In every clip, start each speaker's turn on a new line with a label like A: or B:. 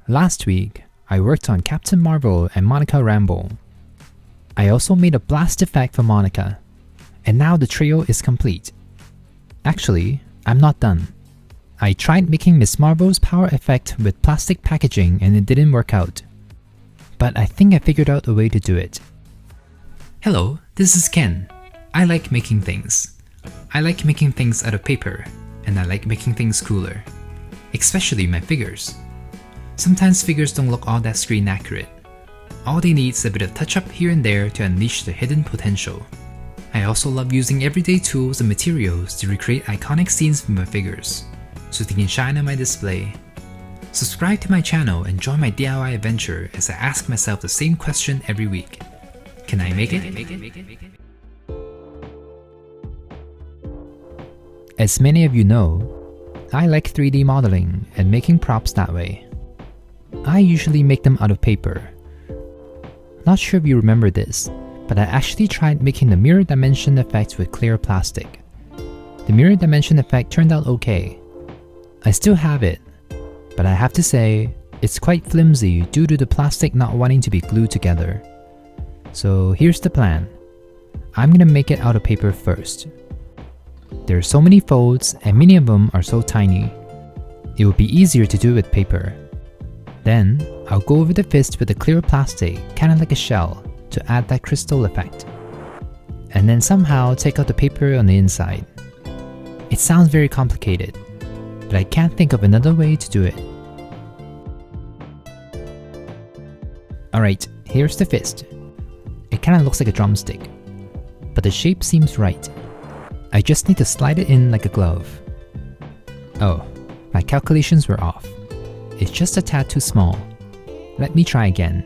A: Last week, I worked on Captain Marvel and Monica Rambeau. I also made a blast effect for Monica, and now the trio is complete. Actually, I'm not done. I tried making Miss Marvel's power effect with plastic packaging and it didn't work out. But I think I figured out a way to do it. Hello, this is Ken. I like making things. I like making things out of paper, and I like making things cooler. Especially my figures. Sometimes figures don't look all that screen accurate. All they need is a bit of touch-up here and there to unleash their hidden potential. I also love using everyday tools and materials to recreate iconic scenes from my figures, so they can shine on my display. Subscribe to my channel and join my DIY adventure as I ask myself the same question every week. Can I make it? As many of you know, I like 3D modeling and making props that way. I usually make them out of paper. Not sure if you remember this, but I actually tried making the mirror dimension effect with clear plastic. The mirror dimension effect turned out okay. I still have it, but I have to say, it's quite flimsy due to the plastic not wanting to be glued together. So here's the plan. I'm gonna make it out of paper first. There are so many folds and many of them are so tiny. It would be easier to do with paper. Then, I'll go over the fist with a clear plastic, kinda like a shell, to add that crystal effect. And then somehow take out the paper on the inside. It sounds very complicated, but I can't think of another way to do it. Alright, here's the fist. It kinda looks like a drumstick, but the shape seems right. I just need to slide it in like a glove. Oh, my calculations were off. It's just a tad too small. Let me try again.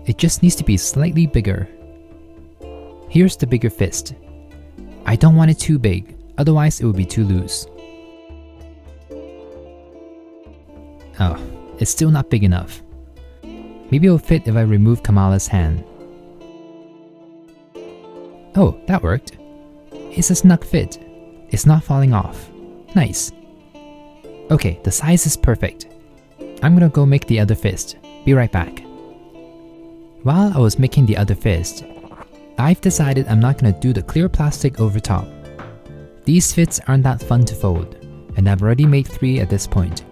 A: It just needs to be slightly bigger. Here's the bigger fist. I don't want it too big, otherwise it would be too loose. Oh, it's still not big enough. Maybe it'll fit if I remove Kamala's hand. Oh, that worked. It's a snug fit. It's not falling off. Nice. Okay, the size is perfect. I'm gonna go make the other fist. Be right back. While I was making the other fist, I've decided I'm not gonna do the clear plastic over top. These fits aren't that fun to fold, and I've already made 3 at this point.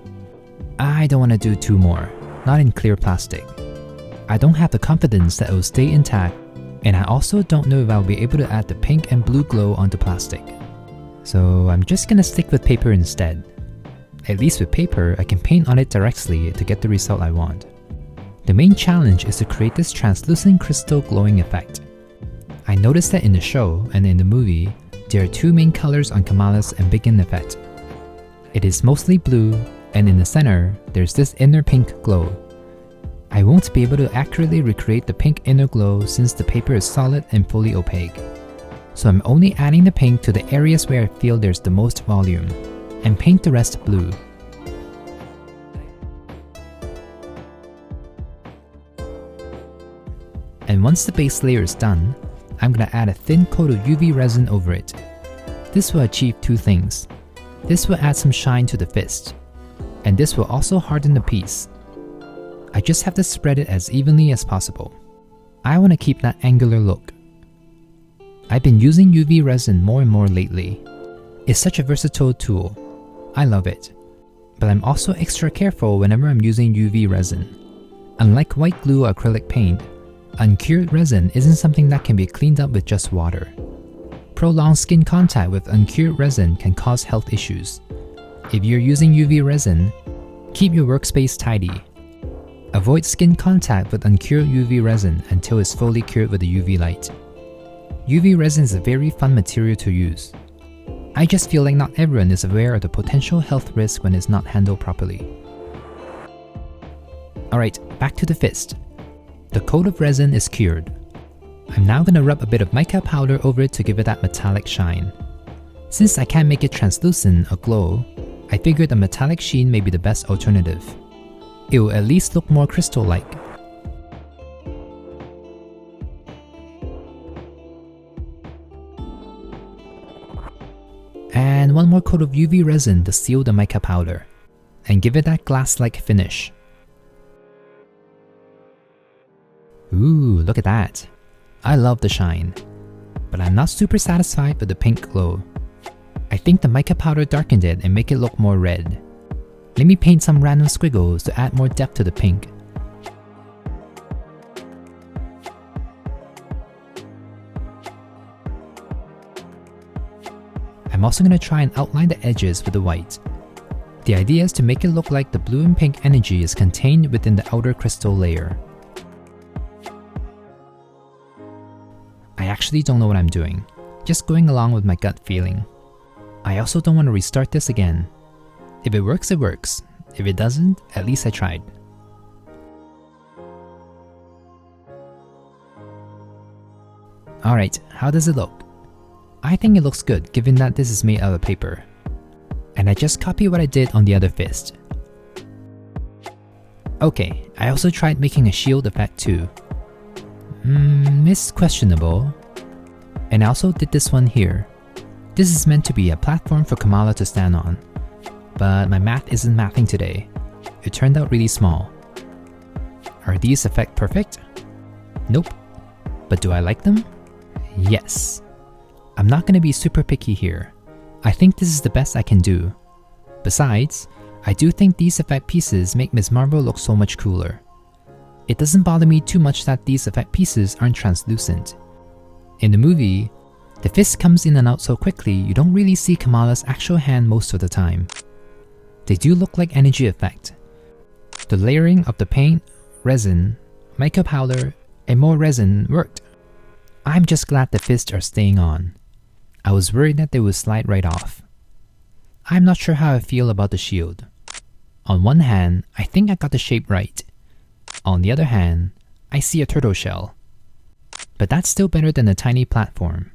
A: I don't want to do 2 more, not in clear plastic. I don't have the confidence that it will stay intact, and I also don't know if I'll be able to add the pink and blue glow onto plastic. So I'm just gonna stick with paper instead. At least with paper, I can paint on it directly to get the result I want. The main challenge is to create this translucent crystal glowing effect. I noticed that in the show and in the movie, there are 2 main colors on Kamala's Embiggen effect. It is mostly blue, and in the center, there's this inner pink glow. I won't be able to accurately recreate the pink inner glow since the paper is solid and fully opaque. So I'm only adding the pink to the areas where I feel there's the most volume, and paint the rest blue. And once the base layer is done, I'm gonna add a thin coat of UV resin over it. This will achieve 2 things. This will add some shine to the fist, and this will also harden the piece. I just have to spread it as evenly as possible. I want to keep that angular look. I've been using UV resin more and more lately. It's such a versatile tool. I love it. But I'm also extra careful whenever I'm using UV resin. Unlike white glue or acrylic paint, uncured resin isn't something that can be cleaned up with just water. Prolonged skin contact with uncured resin can cause health issues. If you're using UV resin, keep your workspace tidy. Avoid skin contact with uncured UV resin until it's fully cured with the UV light. UV resin is a very fun material to use. I just feel like not everyone is aware of the potential health risk when it's not handled properly. Alright, back to the fist. The coat of resin is cured. I'm now gonna rub a bit of mica powder over it to give it that metallic shine. Since I can't make it translucent or glow, I figured a metallic sheen may be the best alternative. It will at least look more crystal-like. And one more coat of UV resin to seal the mica powder, and give it that glass-like finish. Ooh, look at that. I love the shine, but I'm not super satisfied with the pink glow. I think the mica powder darkened it and make it look more red. Let me paint some random squiggles to add more depth to the pink. I'm also going to try and outline the edges with the white. The idea is to make it look like the blue and pink energy is contained within the outer crystal layer. I actually don't know what I'm doing, just going along with my gut feeling. I also don't want to restart this again. If it works, it works. If it doesn't, at least I tried. Alright, how does it look? I think it looks good given that this is made out of paper. And I just copied what I did on the other fist. Okay, I also tried making a shield effect too. It's questionable. And I also did this one here. This is meant to be a platform for Kamala to stand on. But my math isn't mathing today. It turned out really small. Are these effects perfect? Nope. But do I like them? Yes. I'm not going to be super picky here. I think this is the best I can do. Besides, I do think these effect pieces make Ms. Marvel look so much cooler. It doesn't bother me too much that these effect pieces aren't translucent. In the movie, the fist comes in and out so quickly you don't really see Kamala's actual hand most of the time. They do look like energy effect. The layering of the paint, resin, mica powder, and more resin worked. I'm just glad the fists are staying on. I was worried that they would slide right off. I'm not sure how I feel about the shield. On one hand, I think I got the shape right. On the other hand, I see a turtle shell. But that's still better than a tiny platform.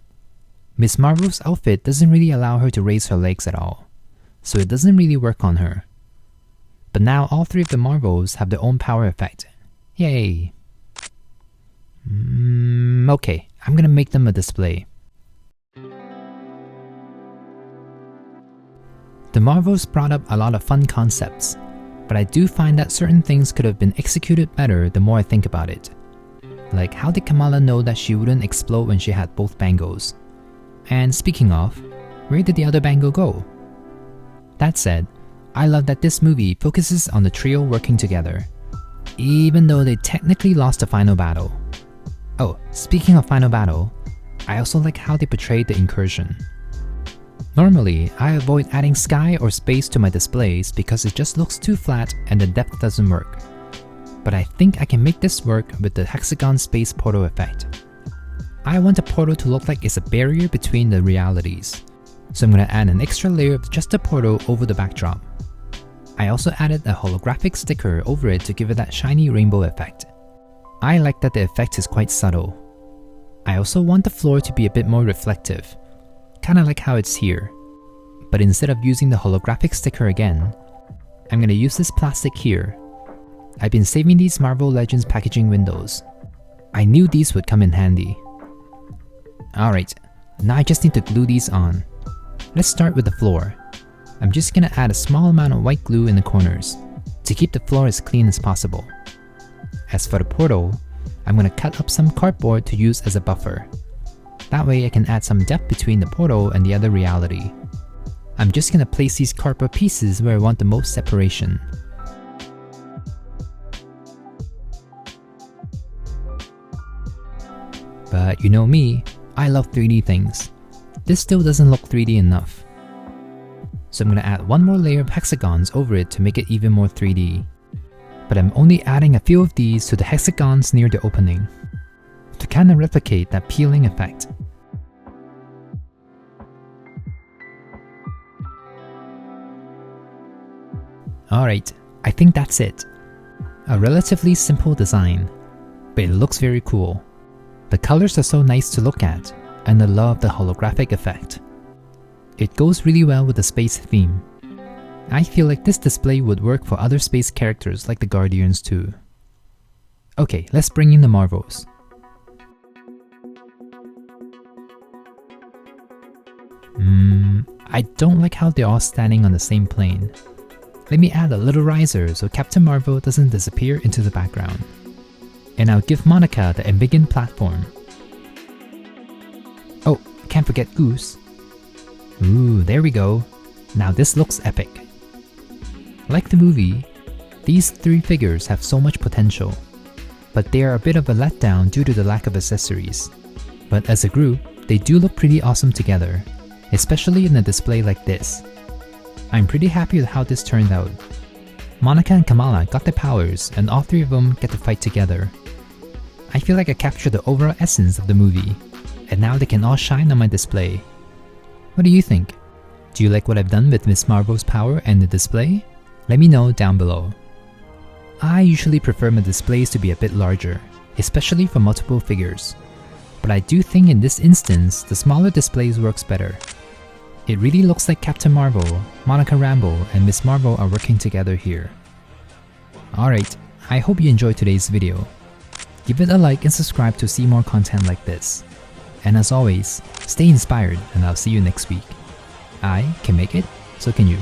A: Ms. Marvel's outfit doesn't really allow her to raise her legs at all, so it doesn't really work on her. But now all three of the Marvels have their own power effect. Yay! Okay, I'm gonna make them a display. The Marvels brought up a lot of fun concepts, but I do find that certain things could have been executed better the more I think about it. Like, how did Kamala know that she wouldn't explode when she had both bangles? And speaking of, where did the other bangle go? That said, I love that this movie focuses on the trio working together, even though they technically lost the final battle. Oh, speaking of final battle, I also like how they portrayed the incursion. Normally, I avoid adding sky or space to my displays because it just looks too flat and the depth doesn't work. But I think I can make this work with the hexagon space portal effect. I want the portal to look like it's a barrier between the realities, so I'm going to add an extra layer of just a portal over the backdrop. I also added a holographic sticker over it to give it that shiny rainbow effect. I like that the effect is quite subtle. I also want the floor to be a bit more reflective, kinda like how it's here. But instead of using the holographic sticker again, I'm gonna use this plastic here. I've been saving these Marvel Legends packaging windows. I knew these would come in handy. Alright, now I just need to glue these on. Let's start with the floor. I'm just gonna add a small amount of white glue in the corners to keep the floor as clean as possible. As for the portal, I'm gonna cut up some cardboard to use as a buffer. That way I can add some depth between the portal and the other reality. I'm just gonna place these cardboard pieces where I want the most separation. But you know me, I love 3D things. This still doesn't look 3D enough. So I'm gonna add one more layer of hexagons over it to make it even more 3D. But I'm only adding a few of these to the hexagons near the opening, to kinda replicate that peeling effect. Alright, I think that's it. A relatively simple design, but it looks very cool. The colors are so nice to look at, and I love the holographic effect. It goes really well with the space theme. I feel like this display would work for other space characters like the Guardians too. Okay, let's bring in the Marvels. I don't like how they're all standing on the same plane. Let me add a little riser so Captain Marvel doesn't disappear into the background. And I'll give Monica the Embiggen platform. Oh, can't forget Goose. Ooh, there we go. Now this looks epic. Like the movie, these 3 figures have so much potential, but they are a bit of a letdown due to the lack of accessories. But as a group, they do look pretty awesome together, especially in a display like this. I'm pretty happy with how this turned out. Monica and Kamala got their powers and all 3 of them get to fight together. I feel like I captured the overall essence of the movie, and now they can all shine on my display. What do you think? Do you like what I've done with Ms. Marvel's power and the display? Let me know down below. I usually prefer my displays to be a bit larger, especially for multiple figures. But I do think in this instance, the smaller displays works better. It really looks like Captain Marvel, Monica Rambeau, and Ms. Marvel are working together here. Alright, I hope you enjoyed today's video. Give it a like and subscribe to see more content like this. And as always, stay inspired and I'll see you next week. I can make it, so can you.